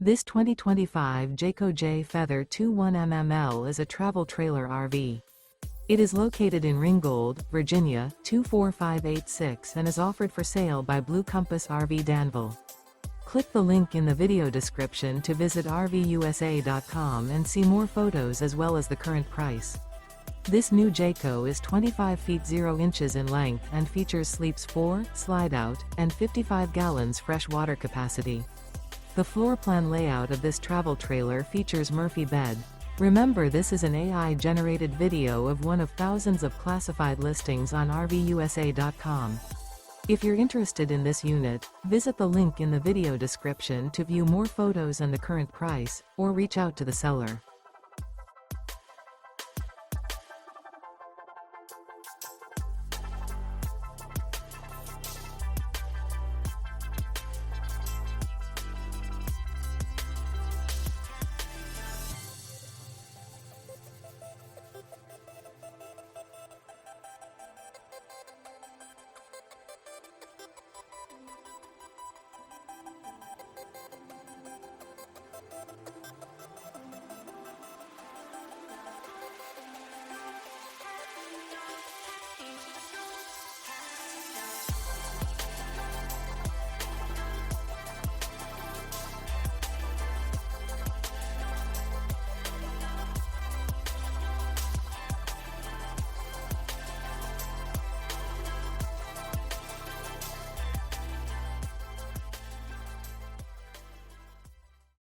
This 2025 Jayco Jay Feather 21mmL is a travel trailer RV. It is located in Ringgold, Virginia, 24586 and is offered for sale by Blue Compass RV Danville. Click the link in the video description to visit RVUSA.com and see more photos as well as the current price. This new Jayco is 25 feet 0 inches in length and features sleeps 4, slide-out, and 55 gallons fresh water capacity. The floor plan layout of this travel trailer features Murphy bed. Remember, this is an AI-generated video of one of thousands of classified listings on RVUSA.com. If you're interested in this unit, visit the link in the video description to view more photos and the current price, or reach out to the seller.